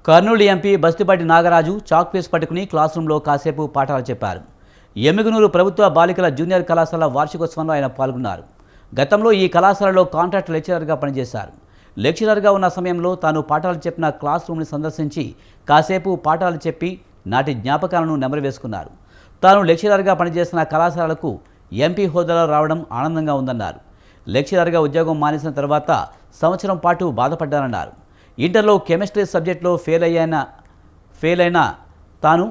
Kurnool MP Bastipati Nagaraju chalk piece పట్టుకుని క్లాస్ రూమ్లో కాసేపు పాఠాలు చెప్పారు. ఎమ్మిగనూరు ప్రభుత్వ బాలికల జూనియర్ కళాశాల వార్షికోత్సవంలో ఆయన పాల్గొన్నారు. గతంలో ఈ కళాశాలలో కాంట్రాక్ట్ లెక్చరర్గా పనిచేశారు. లెక్చరర్గా ఉన్న సమయంలో తాను పాఠాలు చెప్పిన క్లాస్ రూమ్ని సందర్శించి కాసేపు పాఠాలు చెప్పి నాటి జ్ఞాపకాలను నెమరు వేసుకున్నారు. తాను లెక్చరర్గా పనిచేసిన కళాశాలకు ఎంపీ హోదాలో రావడం ఆనందంగా ఉందన్నారు. లెక్చరర్గా ఉద్యోగం మానేసిన తర్వాత సంవత్సరం పాటు బాధపడ్డానన్నారు. ఇంటర్లో కెమిస్ట్రీ సబ్జెక్టులో ఫెయిల్ అయిన తాను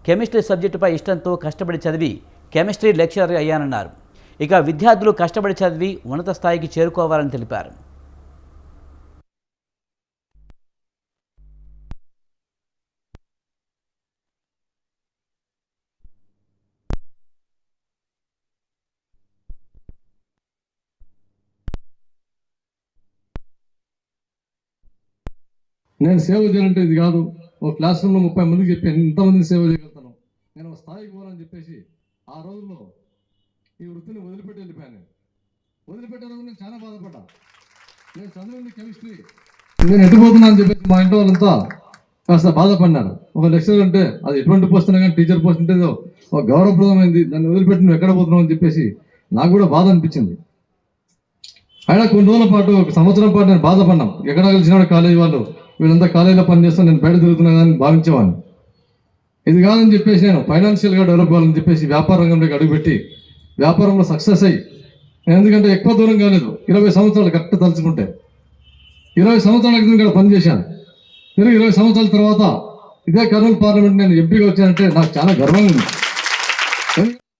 కెమిస్ట్రీ సబ్జెక్టుపై ఇష్టంతో కష్టపడి చదివి కెమిస్ట్రీ లెక్చరర్ అయ్యానన్నారు. ఇక విద్యార్థులు కష్టపడి చదివి ఉన్నత స్థాయికి చేరుకోవాలని తెలిపారు. నేను సేవ చేయాలంటే ఇది కాదు, ఒక క్లాస్ రూమ్లో 30 మందికి చెప్పాను ఇంతమందిని సేవ చేయగలుగుతాను, నేను ఒక స్థాయికి పోవాలని చెప్పేసి ఆ రోజుల్లో ఈ వృత్తిని వదిలిపెట్టి వెళ్ళిపోయాను. వదిలిపెట్టే రోజు నేను చాలా బాధపడ్డా. నేను చదివింది కెమిస్ట్రీ, నేను ఎట్టుపోతున్నా అని చెప్పేసి మా ఇంట్లో వాళ్ళంతా కాస్త బాధపడినారు. ఒక లెక్చరర్ అంటే అది ఎటువంటి పోస్ట్ అయినా కానీ టీచర్ పోస్ట్ అంటే ఒక గౌరవప్రదమైంది, దాన్ని వదిలిపెట్టి నువ్వు ఎక్కడ పోతున్నావు అని చెప్పేసి నాకు కూడా బాధ అనిపించింది. అయినా కొన్ని రోజుల పాటు, ఒక సంవత్సరం పాటు నేను బాధపడ్డాం. ఎక్కడ కలిసిన కాలేజీ వాళ్ళు వీళ్ళంతా కాలేజీలో పనిచేస్తాను, నేను బయట తిరుగుతున్నా కానీ భావించేవాడిని. ఇది కాదని చెప్పేసి నేను ఫైనాన్షియల్గా డెవలప్ అవ్వాలని చెప్పేసి వ్యాపార రంగంలోకి అడుగుపెట్టి వ్యాపారంలో సక్సెస్ అయ్యి, ఎందుకంటే ఎక్కువ దూరం కాలేదు, 20 సంవత్సరాలు కరెక్ట్ తలుచుకుంటే 20 సంవత్సరాల క్రితం ఇక్కడ పనిచేశాను. తిరిగి 20 సంవత్సరాల తర్వాత ఇదే కర్నూలు పార్లమెంట్ నేను ఎంపీగా వచ్చానంటే నాకు చాలా గర్వంగా ఉంది.